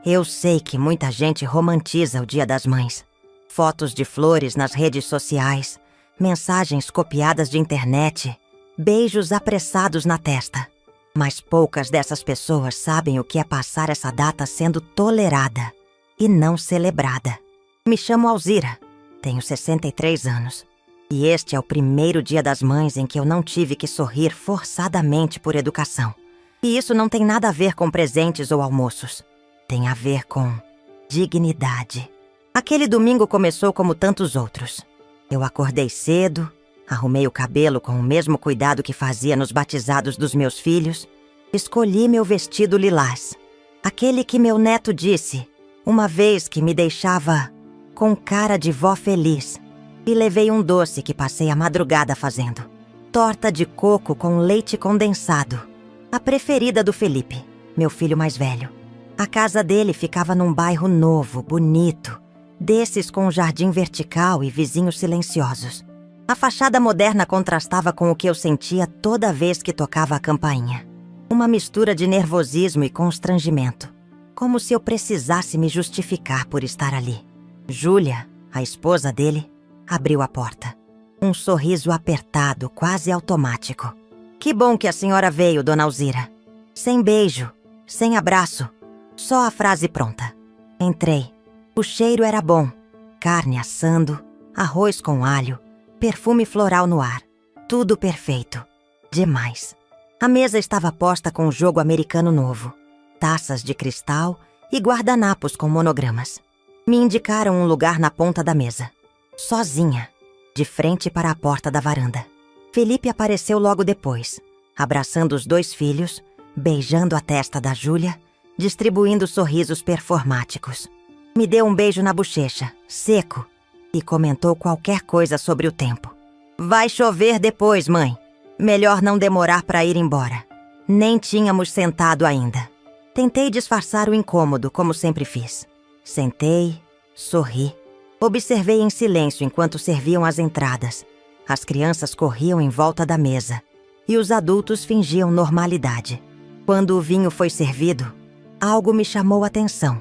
Eu sei que muita gente romantiza o Dia das Mães. Fotos de flores nas redes sociais, mensagens copiadas de internet, beijos apressados na testa. Mas poucas dessas pessoas sabem o que é passar essa data sendo tolerada e não celebrada. Me chamo Alzira, tenho 63 anos. E este é o primeiro Dia das Mães em que eu não tive que sorrir forçadamente por educação. E isso não tem nada a ver com presentes ou almoços. Tem a ver com dignidade. Aquele domingo começou como tantos outros. Eu acordei cedo, arrumei o cabelo com o mesmo cuidado que fazia nos batizados dos meus filhos, escolhi meu vestido lilás, aquele que meu neto disse, uma vez que me deixava com cara de vó feliz, e levei um doce que passei a madrugada fazendo. Torta de coco com leite condensado, a preferida do Felipe, meu filho mais velho. A casa dele ficava num bairro novo, bonito, desses com jardim vertical e vizinhos silenciosos. A fachada moderna contrastava com o que eu sentia toda vez que tocava a campainha. Uma mistura de nervosismo e constrangimento, como se eu precisasse me justificar por estar ali. Júlia, a esposa dele, abriu a porta. Um sorriso apertado, quase automático. Que bom que a senhora veio, dona Alzira. Sem beijo, sem abraço, só a frase pronta. Entrei. O cheiro era bom. Carne assando, arroz com alho, perfume floral no ar. Tudo perfeito. Demais. A mesa estava posta com um jogo americano novo. Taças de cristal e guardanapos com monogramas. Me indicaram um lugar na ponta da mesa. Sozinha, de frente para a porta da varanda. Felipe apareceu logo depois, abraçando os 2 filhos, beijando a testa da Júlia, distribuindo sorrisos performáticos. Me deu um beijo na bochecha, seco, e comentou qualquer coisa sobre o tempo. Vai chover depois, mãe. Melhor não demorar para ir embora. Nem tínhamos sentado ainda. Tentei disfarçar o incômodo, como sempre fiz. Sentei, sorri. Observei em silêncio enquanto serviam as entradas. As crianças corriam em volta da mesa e os adultos fingiam normalidade. Quando o vinho foi servido, algo me chamou a atenção.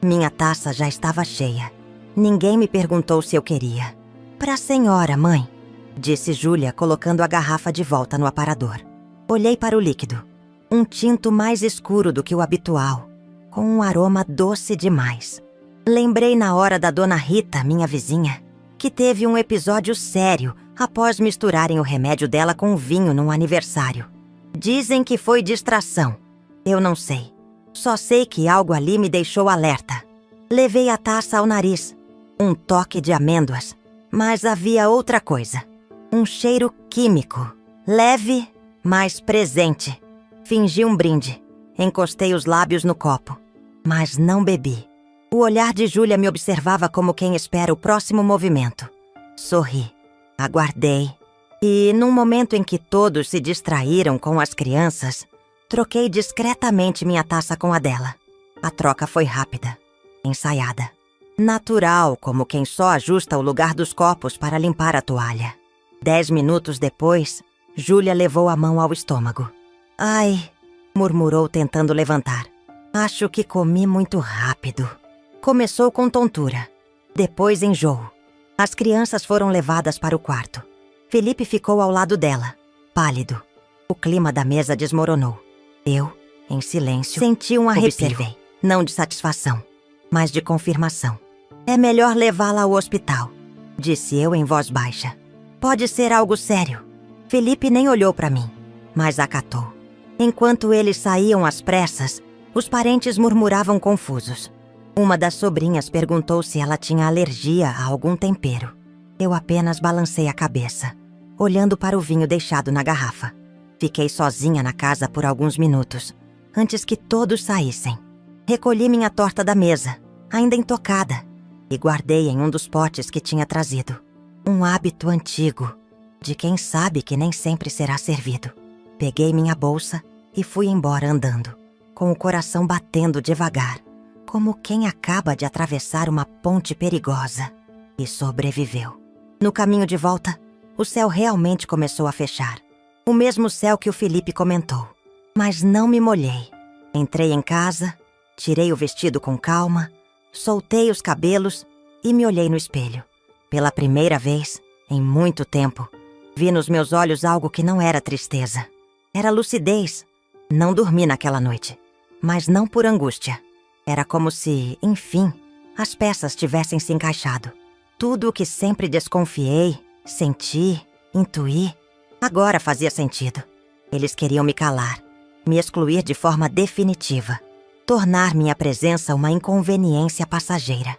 Minha taça já estava cheia. Ninguém me perguntou se eu queria. Para a senhora, mãe, disse Júlia, colocando a garrafa de volta no aparador. Olhei para o líquido. Um tinto mais escuro do que o habitual, com um aroma doce demais. Lembrei na hora da dona Rita, minha vizinha, que teve um episódio sério após misturarem o remédio dela com vinho num aniversário. Dizem que foi distração. Eu não sei. Só sei que algo ali me deixou alerta. Levei a taça ao nariz. Um toque de amêndoas. Mas havia outra coisa. Um cheiro químico. Leve, mas presente. Fingi um brinde. Encostei os lábios no copo. Mas não bebi. O olhar de Júlia me observava como quem espera o próximo movimento. Sorri. Aguardei. E, num momento em que todos se distraíram com as crianças, troquei discretamente minha taça com a dela. A troca foi rápida, ensaiada. Natural, como quem só ajusta o lugar dos copos para limpar a toalha. 10 minutos depois, Júlia levou a mão ao estômago. Ai, murmurou tentando levantar. Acho que comi muito rápido. Começou com tontura, depois enjoo. As crianças foram levadas para o quarto. Felipe ficou ao lado dela, pálido. O clima da mesa desmoronou. Eu, em silêncio, senti um arrepio. Observei, não de satisfação, mas de confirmação. É melhor levá-la ao hospital, disse eu em voz baixa. Pode ser algo sério. Felipe nem olhou para mim, mas acatou. Enquanto eles saíam às pressas, os parentes murmuravam confusos. Uma das sobrinhas perguntou se ela tinha alergia a algum tempero. Eu apenas balancei a cabeça, olhando para o vinho deixado na garrafa. Fiquei sozinha na casa por alguns minutos, antes que todos saíssem. Recolhi minha torta da mesa, ainda intocada, e guardei em um dos potes que tinha trazido. Um hábito antigo, de quem sabe que nem sempre será servido. Peguei minha bolsa e fui embora andando, com o coração batendo devagar, como quem acaba de atravessar uma ponte perigosa e sobreviveu. No caminho de volta, o céu realmente começou a fechar. O mesmo céu que o Felipe comentou. Mas não me molhei. Entrei em casa Tirei o vestido com calma, soltei os cabelos e me olhei no espelho. Pela primeira vez, em muito tempo, vi nos meus olhos algo que não era tristeza. Era lucidez. Não dormi naquela noite, mas não por angústia. Era como se, enfim, as peças tivessem se encaixado. Tudo o que sempre desconfiei, senti, intuí, agora fazia sentido. Eles queriam me calar, me excluir de forma definitiva, tornar minha presença uma inconveniência passageira.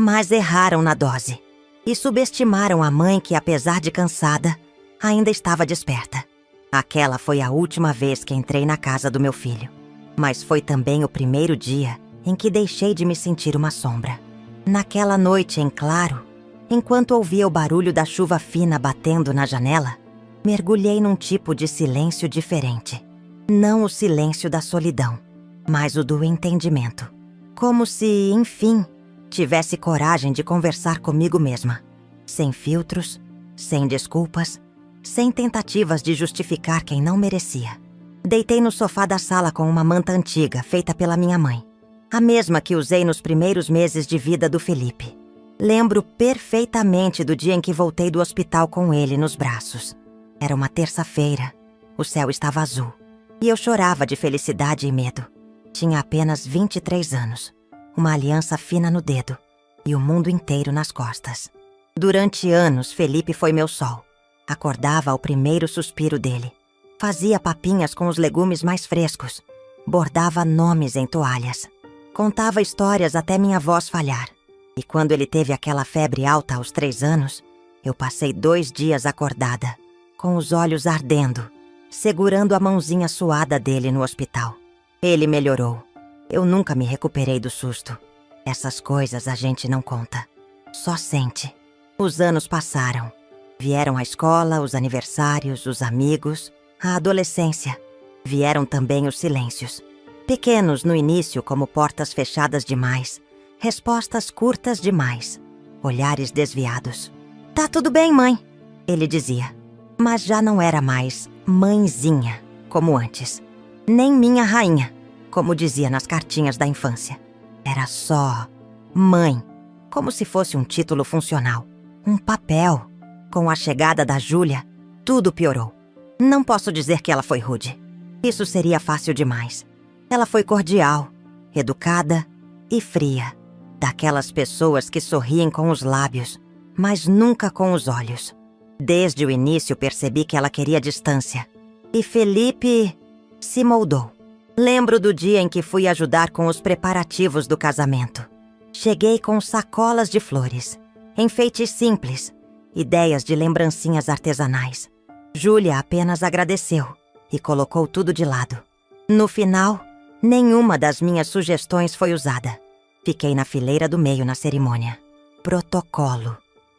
Mas erraram na dose e subestimaram a mãe que, apesar de cansada, ainda estava desperta. Aquela foi a última vez que entrei na casa do meu filho, mas foi também o primeiro dia em que deixei de me sentir uma sombra. Naquela noite em claro, enquanto ouvia o barulho da chuva fina batendo na janela, mergulhei num tipo de silêncio diferente. Não o silêncio da solidão, mas o do entendimento. Como se, enfim, tivesse coragem de conversar comigo mesma. Sem filtros, sem desculpas, sem tentativas de justificar quem não merecia. Deitei no sofá da sala com uma manta antiga feita pela minha mãe. A mesma que usei nos primeiros meses de vida do Felipe. Lembro perfeitamente do dia em que voltei do hospital com ele nos braços. Era uma terça-feira. O céu estava azul. E eu chorava de felicidade e medo. Tinha apenas 23 anos. Uma aliança fina no dedo. E o mundo inteiro nas costas. Durante anos, Felipe foi meu sol. Acordava ao primeiro suspiro dele. Fazia papinhas com os legumes mais frescos. Bordava nomes em toalhas. Contava histórias até minha voz falhar. E quando ele teve aquela febre alta aos 3 anos, eu passei 2 dias acordada, com os olhos ardendo, segurando a mãozinha suada dele no hospital. Ele melhorou. Eu nunca me recuperei do susto. Essas coisas a gente não conta. Só sente. Os anos passaram. Vieram a escola, os aniversários, os amigos, a adolescência. Vieram também os silêncios. Pequenos no início, como portas fechadas demais, respostas curtas demais, olhares desviados. "Tá tudo bem, mãe", ele dizia. Mas já não era mais mãezinha, como antes. Nem minha rainha, como dizia nas cartinhas da infância. Era só mãe, como se fosse um título funcional, um papel. Com a chegada da Júlia, tudo piorou. Não posso dizer que ela foi rude. Isso seria fácil demais. Ela foi cordial, educada e fria. Daquelas pessoas que sorriem com os lábios, mas nunca com os olhos. Desde o início percebi que ela queria distância. E Felipe se moldou. Lembro do dia em que fui ajudar com os preparativos do casamento. Cheguei com sacolas de flores, enfeites simples, ideias de lembrancinhas artesanais. Júlia apenas agradeceu e colocou tudo de lado. No final, nenhuma das minhas sugestões foi usada. Fiquei na fileira do meio na cerimônia. Protocolo,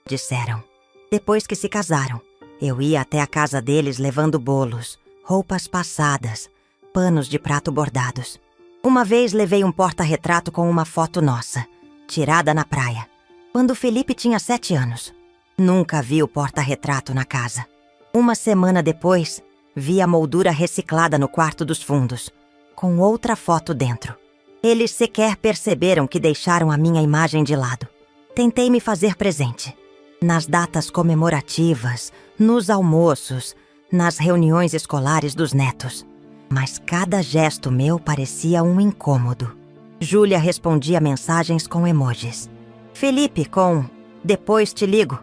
disseram. Depois que se casaram, eu ia até a casa deles levando bolos, roupas passadas, panos de prato bordados. Uma vez levei um porta-retrato com uma foto nossa, tirada na praia, quando Felipe tinha 7 anos. Nunca vi o porta-retrato na casa. Uma semana depois, vi a moldura reciclada no quarto dos fundos, com outra foto dentro. Eles sequer perceberam que deixaram a minha imagem de lado. Tentei me fazer presente. Nas datas comemorativas, nos almoços, nas reuniões escolares dos netos. Mas cada gesto meu parecia um incômodo. Júlia respondia mensagens com emojis. Felipe com "depois te ligo"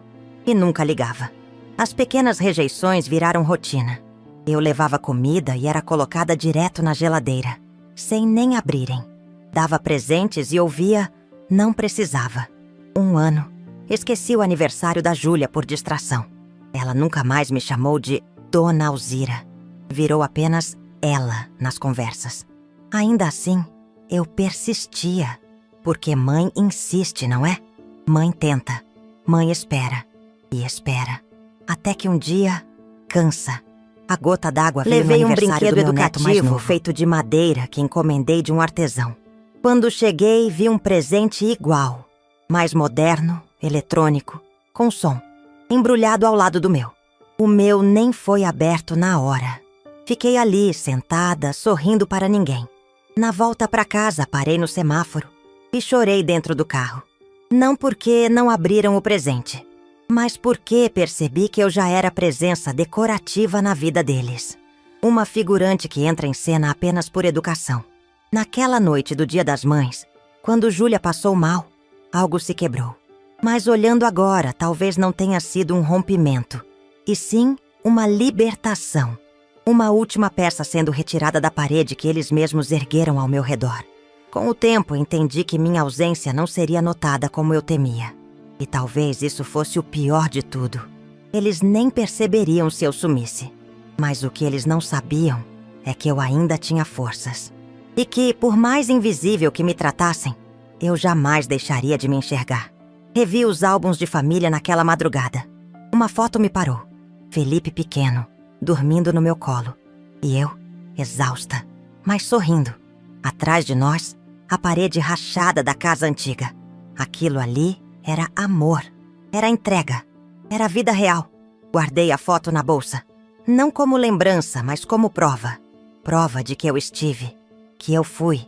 e nunca ligava. As pequenas rejeições viraram rotina. Eu levava comida e era colocada direto na geladeira, sem nem abrirem. Dava presentes e ouvia "não precisava". 1 ano. Esqueci o aniversário da Júlia por distração. Ela nunca mais me chamou de Dona Alzira. Virou apenas ela nas conversas. Ainda assim, eu persistia, porque mãe insiste, não é? Mãe tenta, mãe espera e espera, até que um dia cansa. A gota d'água veio no aniversário do meu neto mais novo. Levei um brinquedo educativo feito de madeira que encomendei de um artesão. Quando cheguei, vi um presente igual, mais moderno, eletrônico, com som, embrulhado ao lado do meu. O meu nem foi aberto na hora. Fiquei ali, sentada, sorrindo para ninguém. Na volta para casa, parei no semáforo e chorei dentro do carro. Não porque não abriram o presente, mas porque percebi que eu já era presença decorativa na vida deles. Uma figurante que entra em cena apenas por educação. Naquela noite do Dia das Mães, quando Júlia passou mal, algo se quebrou. Mas olhando agora, talvez não tenha sido um rompimento, e sim uma libertação. Uma última peça sendo retirada da parede que eles mesmos ergueram ao meu redor. Com o tempo, entendi que minha ausência não seria notada como eu temia. E talvez isso fosse o pior de tudo. Eles nem perceberiam se eu sumisse. Mas o que eles não sabiam é que eu ainda tinha forças. E que, por mais invisível que me tratassem, eu jamais deixaria de me enxergar. Revi os álbuns de família naquela madrugada. Uma foto me parou. Felipe pequeno, dormindo no meu colo. E eu, exausta, mas sorrindo. Atrás de nós, a parede rachada da casa antiga. Aquilo ali era amor. Era entrega. Era vida real. Guardei a foto na bolsa. Não como lembrança, mas como prova. Prova de que eu estive, que eu fui,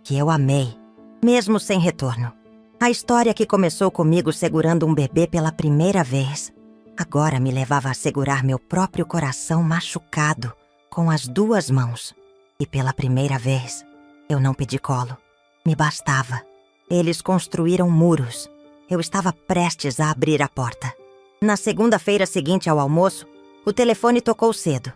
que eu amei, mesmo sem retorno. A história que começou comigo segurando um bebê pela primeira vez, agora me levava a segurar meu próprio coração machucado com as duas mãos. E pela primeira vez, eu não pedi colo. Me bastava. Eles construíram muros. Eu estava prestes a abrir a porta. Na segunda-feira seguinte ao almoço, o telefone tocou cedo.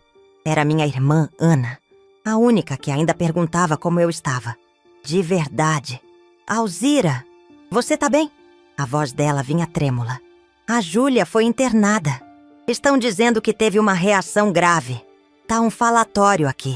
Era minha irmã, Ana, a única que ainda perguntava como eu estava. De verdade. Alzira, você tá bem? A voz dela vinha trêmula. A Júlia foi internada. Estão dizendo que teve uma reação grave. Tá um falatório aqui.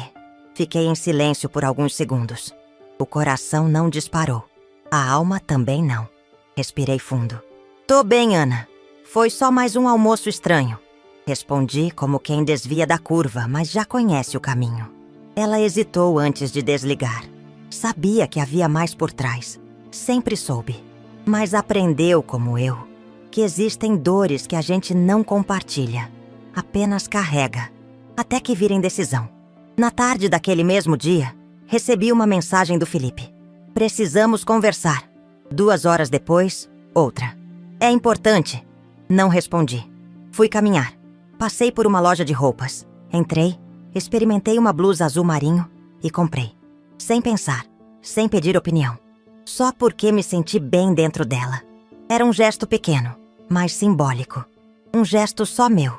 Fiquei em silêncio por alguns segundos. O coração não disparou. A alma também não. Respirei fundo. Tô bem, Ana. Foi só mais um almoço estranho. Respondi como quem desvia da curva, mas já conhece o caminho. Ela hesitou antes de desligar. Sabia que havia mais por trás. Sempre soube. Mas aprendeu, como eu, que existem dores que a gente não compartilha. Apenas carrega. Até que virem decisão. Na tarde daquele mesmo dia, recebi uma mensagem do Felipe. Precisamos conversar. 2 horas depois, outra. É importante. Não respondi. Fui caminhar. Passei por uma loja de roupas. Entrei, experimentei uma blusa azul marinho e comprei. Sem pensar, sem pedir opinião. Só porque me senti bem dentro dela. Era um gesto pequeno, mas simbólico. Um gesto só meu.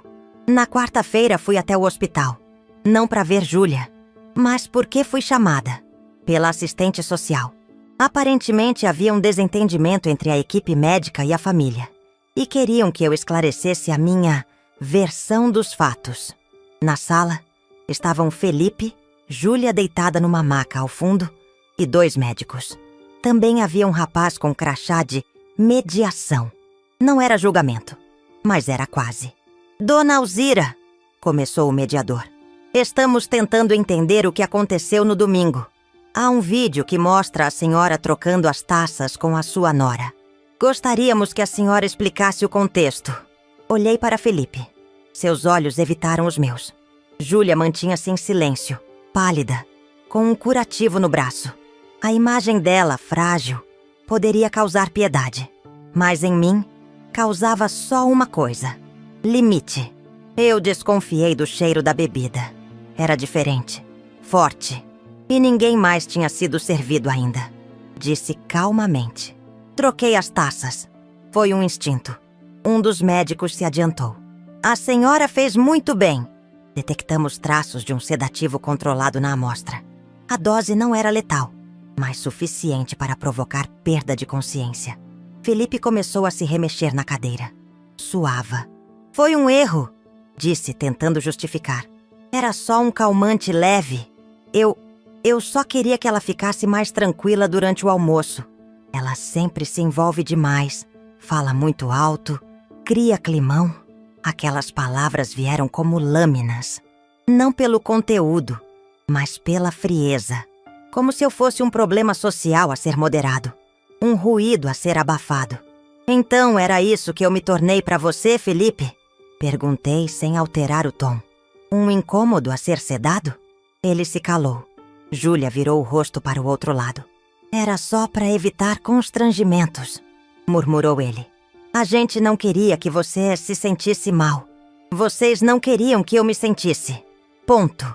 Na quarta-feira fui até o hospital. Não para ver Júlia, mas porque fui chamada pela assistente social. Aparentemente havia um desentendimento entre a equipe médica e a família. E queriam que eu esclarecesse a minha versão dos fatos. Na sala, estavam Felipe, Júlia deitada numa maca ao fundo e 2 médicos. Também havia um rapaz com crachá de mediação. Não era julgamento, mas era quase. Dona Alzira, começou o mediador. Estamos tentando entender o que aconteceu no domingo. Há um vídeo que mostra a senhora trocando as taças com a sua nora. Gostaríamos que a senhora explicasse o contexto. Olhei para Felipe. Seus olhos evitaram os meus. Júlia mantinha-se em silêncio, pálida, com um curativo no braço. A imagem dela, frágil, poderia causar piedade. Mas em mim, causava só uma coisa: limite. Eu desconfiei do cheiro da bebida. Era diferente, forte, e ninguém mais tinha sido servido ainda. Disse calmamente. Troquei as taças. Foi um instinto. Um dos médicos se adiantou. A senhora fez muito bem. Detectamos traços de um sedativo controlado na amostra. A dose não era letal, mas suficiente para provocar perda de consciência. Felipe começou a se remexer na cadeira. Suava. Foi um erro, disse, tentando justificar. Era só um calmante leve. Eu só queria que ela ficasse mais tranquila durante o almoço. Ela sempre se envolve demais, fala muito alto, cria climão. Aquelas palavras vieram como lâminas. Não pelo conteúdo, mas pela frieza. Como se eu fosse um problema social a ser moderado. Um ruído a ser abafado. Então era isso que eu me tornei para você, Felipe? Perguntei sem alterar o tom. Um incômodo a ser sedado? Ele se calou. Júlia virou o rosto para o outro lado. Era só para evitar constrangimentos, murmurou ele. A gente não queria que você se sentisse mal. Vocês não queriam que eu me sentisse. Ponto.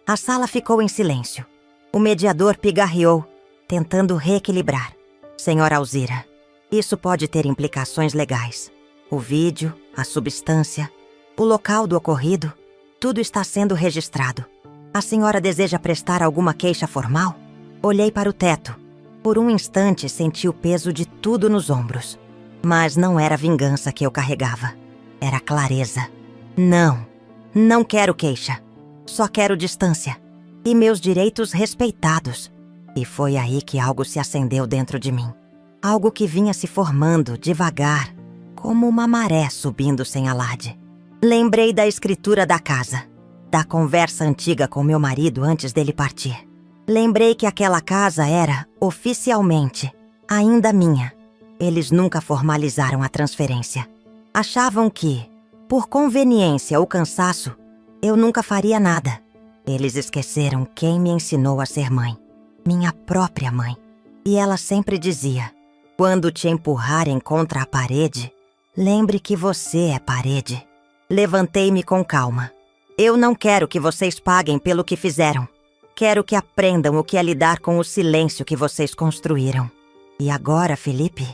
A sala ficou em silêncio. O mediador pigarreou, tentando reequilibrar. Senhora Alzira, isso pode ter implicações legais. O vídeo, a substância, o local do ocorrido, tudo está sendo registrado. A senhora deseja prestar alguma queixa formal? Olhei para o teto. Por um instante senti o peso de tudo nos ombros. Mas não era vingança que eu carregava. Era clareza. Não quero queixa. Só quero distância. E meus direitos respeitados. E foi aí que algo se acendeu dentro de mim. Algo que vinha se formando devagar, como uma maré subindo sem alarde. Lembrei da escritura da casa, da conversa antiga com meu marido antes dele partir. Lembrei que aquela casa era, oficialmente, ainda minha. Eles nunca formalizaram a transferência. Achavam que, por conveniência ou cansaço, eu nunca faria nada. Eles esqueceram quem me ensinou a ser mãe. Minha própria mãe. E ela sempre dizia, quando te empurrarem contra a parede, lembre que você é parede. Levantei-me com calma. Eu não quero que vocês paguem pelo que fizeram. Quero que aprendam o que é lidar com o silêncio que vocês construíram. E agora, Felipe,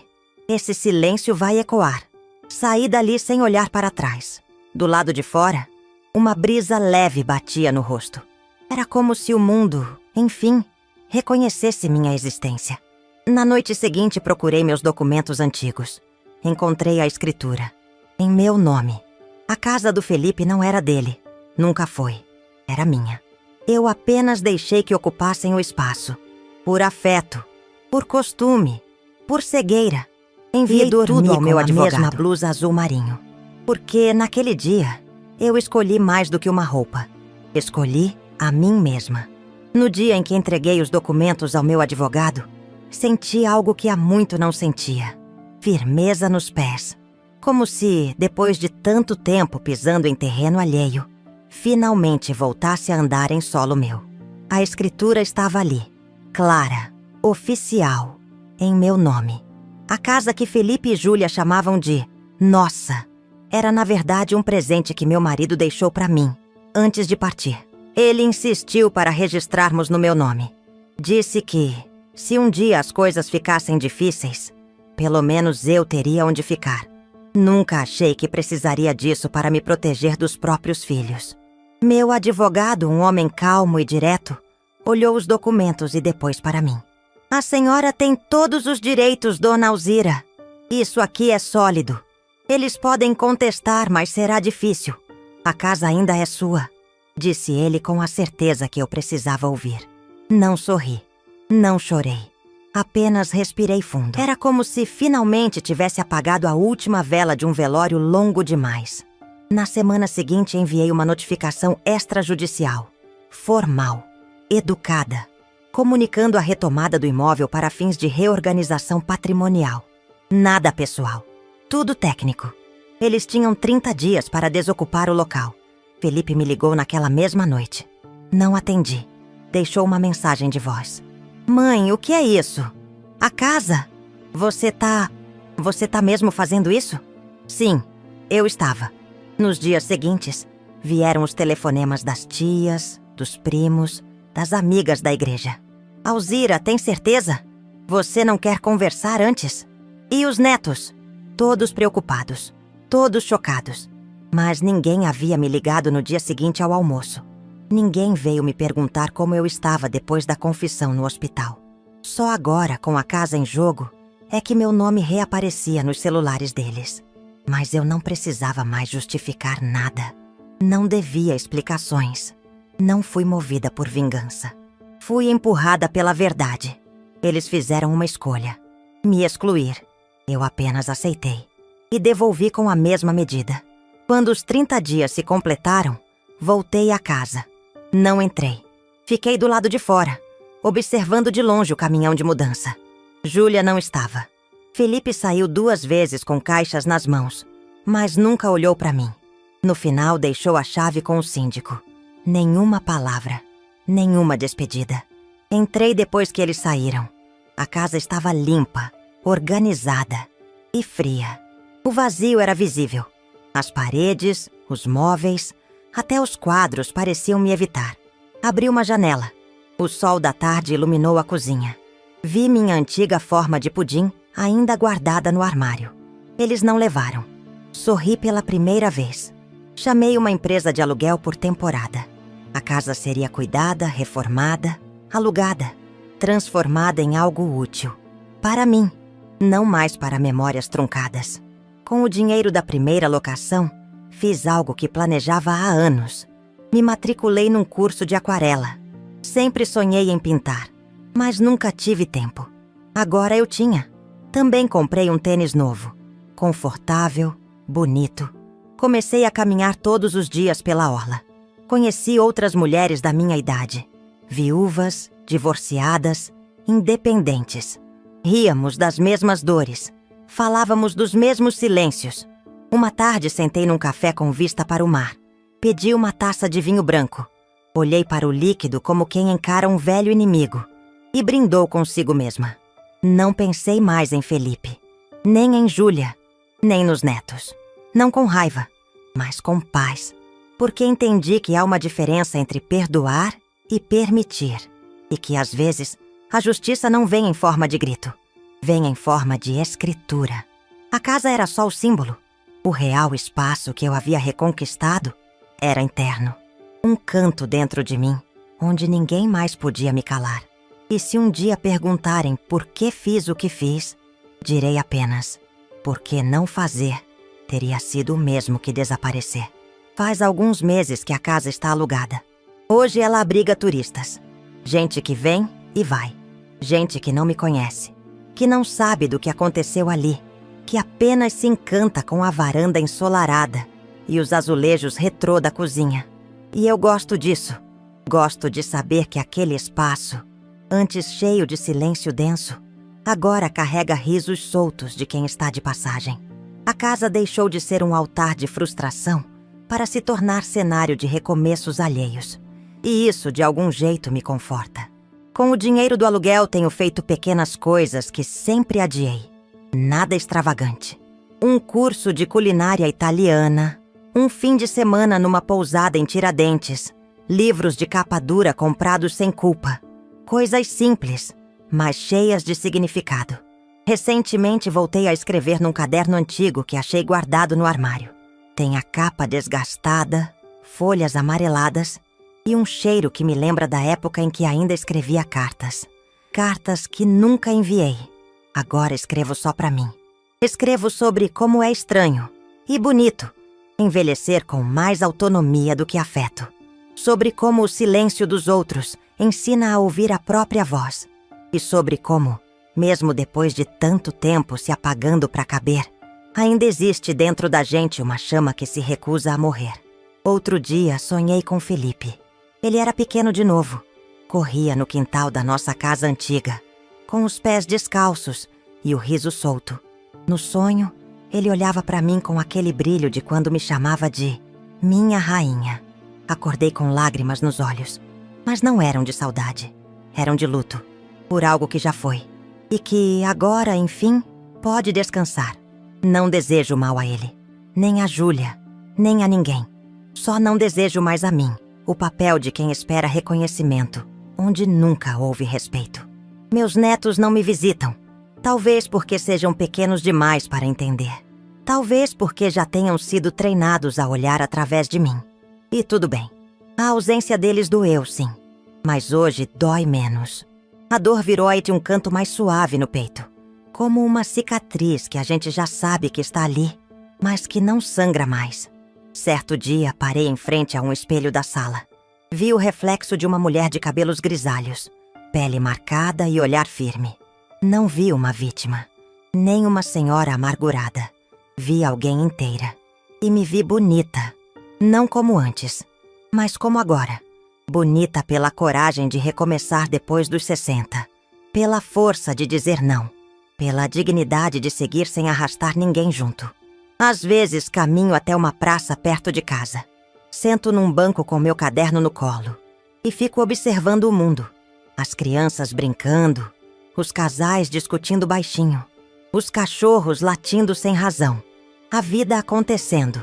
esse silêncio vai ecoar. Saí dali sem olhar para trás. Do lado de fora, uma brisa leve batia no rosto. Era como se o mundo, enfim, reconhecesse minha existência. Na noite seguinte, procurei meus documentos antigos. Encontrei a escritura. Em meu nome. A casa do Felipe não era dele. Nunca foi. Era minha. Eu apenas deixei que ocupassem o espaço. Por afeto. Por costume. Por cegueira. Enviei tudo ao meu advogado. A mesma blusa azul marinho. Porque, naquele dia, eu escolhi mais do que uma roupa. Escolhi a mim mesma. No dia em que entreguei os documentos ao meu advogado, senti algo que há muito não sentia. Firmeza nos pés. Como se, depois de tanto tempo pisando em terreno alheio, finalmente voltasse a andar em solo meu. A escritura estava ali, clara, oficial, em meu nome. A casa que Felipe e Júlia chamavam de nossa, era na verdade um presente que meu marido deixou para mim, antes de partir. Ele insistiu para registrarmos no meu nome. Disse que, se um dia as coisas ficassem difíceis, pelo menos eu teria onde ficar. Nunca achei que precisaria disso para me proteger dos próprios filhos. Meu advogado, um homem calmo e direto, olhou os documentos e depois para mim. A senhora tem todos os direitos, dona Alzira. Isso aqui é sólido. Eles podem contestar, mas será difícil. A casa ainda é sua, disse ele com a certeza que eu precisava ouvir. Não sorri. Não chorei. Apenas respirei fundo. Era como se finalmente tivesse apagado a última vela de um velório longo demais. Na semana seguinte, enviei uma notificação extrajudicial, formal, educada, comunicando a retomada do imóvel para fins de reorganização patrimonial. Nada pessoal. Tudo técnico. Eles tinham 30 dias para desocupar o local. Felipe me ligou naquela mesma noite. Não atendi. Deixou uma mensagem de voz. Mãe, o que é isso? A casa? Você tá mesmo fazendo isso? Sim, eu estava. Nos dias seguintes, vieram os telefonemas das tias, dos primos, das amigas da igreja. Alzira, tem certeza? Você não quer conversar antes? E os netos? Todos preocupados, todos chocados. Mas ninguém havia me ligado no dia seguinte ao almoço. Ninguém veio me perguntar como eu estava depois da confissão no hospital. Só agora, com a casa em jogo, é que meu nome reaparecia nos celulares deles. Mas eu não precisava mais justificar nada. Não devia explicações. Não fui movida por vingança. Fui empurrada pela verdade. Eles fizeram uma escolha. Me excluir. Eu apenas aceitei. E devolvi com a mesma medida. Quando os 30 dias se completaram, voltei à casa. Não entrei. Fiquei do lado de fora, observando de longe o caminhão de mudança. Júlia não estava. Felipe saiu 2 vezes com caixas nas mãos, mas nunca olhou para mim. No final, deixou a chave com o síndico. Nenhuma palavra, nenhuma despedida. Entrei depois que eles saíram. A casa estava limpa, organizada e fria. O vazio era visível. As paredes, os móveis, até os quadros pareciam me evitar. Abri uma janela. O sol da tarde iluminou a cozinha. Vi minha antiga forma de pudim ainda guardada no armário. Eles não levaram. Sorri pela primeira vez. Chamei uma empresa de aluguel por temporada. A casa seria cuidada, reformada, alugada, transformada em algo útil. Para mim, não mais para memórias truncadas. Com o dinheiro da primeira locação, fiz algo que planejava há anos. Me matriculei num curso de aquarela. Sempre sonhei em pintar, mas nunca tive tempo. Agora eu tinha. Também comprei um tênis novo, confortável, bonito. Comecei a caminhar todos os dias pela orla. Conheci outras mulheres da minha idade, viúvas, divorciadas, independentes. Ríamos das mesmas dores, falávamos dos mesmos silêncios. Uma tarde sentei num café com vista para o mar. Pedi uma taça de vinho branco. Olhei para o líquido como quem encara um velho inimigo e brindou consigo mesma. Não pensei mais em Felipe, nem em Júlia, nem nos netos. Não com raiva, mas com paz. Porque entendi que há uma diferença entre perdoar e permitir. E que, às vezes, a justiça não vem em forma de grito. Vem em forma de escritura. A casa era só o símbolo. O real espaço que eu havia reconquistado era interno. Um canto dentro de mim, onde ninguém mais podia me calar. E se um dia perguntarem por que fiz o que fiz, direi apenas, porque não fazer teria sido o mesmo que desaparecer. Faz alguns meses que a casa está alugada. Hoje ela abriga turistas. Gente que vem e vai. Gente que não me conhece. Que não sabe do que aconteceu ali. Que apenas se encanta com a varanda ensolarada e os azulejos retrô da cozinha. E eu gosto disso. Gosto de saber que aquele espaço, antes cheio de silêncio denso, agora carrega risos soltos de quem está de passagem. A casa deixou de ser um altar de frustração para se tornar cenário de recomeços alheios. E isso, de algum jeito, me conforta. Com o dinheiro do aluguel, tenho feito pequenas coisas que sempre adiei. Nada extravagante. Um curso de culinária italiana, um fim de semana numa pousada em Tiradentes, livros de capa dura comprados sem culpa. Coisas simples, mas cheias de significado. Recentemente voltei a escrever num caderno antigo que achei guardado no armário. Tem a capa desgastada, folhas amareladas e um cheiro que me lembra da época em que ainda escrevia cartas. Cartas que nunca enviei. Agora escrevo só pra mim. Escrevo sobre como é estranho e bonito envelhecer com mais autonomia do que afeto. Sobre como o silêncio dos outros ensina a ouvir a própria voz. E sobre como, mesmo depois de tanto tempo se apagando para caber, ainda existe dentro da gente uma chama que se recusa a morrer. Outro dia sonhei com Felipe. Ele era pequeno de novo. Corria no quintal da nossa casa antiga, com os pés descalços e o riso solto. No sonho, ele olhava para mim com aquele brilho de quando me chamava de minha rainha. Acordei com lágrimas nos olhos, mas não eram de saudade. Eram de luto, por algo que já foi. E que agora, enfim, pode descansar. Não desejo mal a ele, nem a Júlia, nem a ninguém. Só não desejo mais a mim, o papel de quem espera reconhecimento, onde nunca houve respeito. Meus netos não me visitam. Talvez porque sejam pequenos demais para entender. Talvez porque já tenham sido treinados a olhar através de mim. E tudo bem. A ausência deles doeu, sim. Mas hoje dói menos. A dor virou de um canto mais suave no peito. Como uma cicatriz que a gente já sabe que está ali, mas que não sangra mais. Certo dia, parei em frente a um espelho da sala. Vi o reflexo de uma mulher de cabelos grisalhos, pele marcada e olhar firme. Não vi uma vítima, nem uma senhora amargurada. Vi alguém inteira. E me vi bonita. Não como antes, mas como agora. Bonita pela coragem de recomeçar depois dos 60. Pela força de dizer não. Pela dignidade de seguir sem arrastar ninguém junto. Às vezes caminho até uma praça perto de casa. Sento num banco com meu caderno no colo. E fico observando o mundo. As crianças brincando, os casais discutindo baixinho, os cachorros latindo sem razão, a vida acontecendo.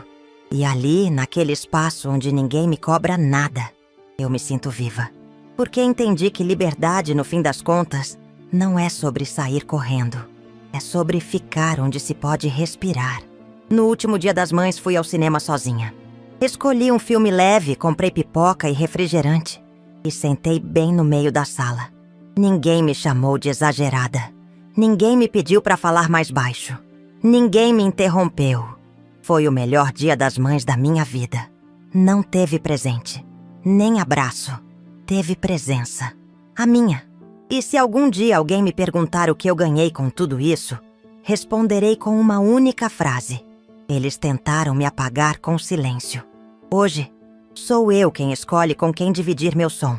E ali, naquele espaço onde ninguém me cobra nada, eu me sinto viva. Porque entendi que liberdade, no fim das contas, não é sobre sair correndo. É sobre ficar onde se pode respirar. No último Dia das Mães, fui ao cinema sozinha. Escolhi um filme leve, comprei pipoca e refrigerante e sentei bem no meio da sala. Ninguém me chamou de exagerada. Ninguém me pediu para falar mais baixo. Ninguém me interrompeu. Foi o melhor Dia das Mães da minha vida. Não teve presente, nem abraço. Teve presença. A minha. E se algum dia alguém me perguntar o que eu ganhei com tudo isso, responderei com uma única frase. Eles tentaram me apagar com silêncio. Hoje, sou eu quem escolhe com quem dividir meu som.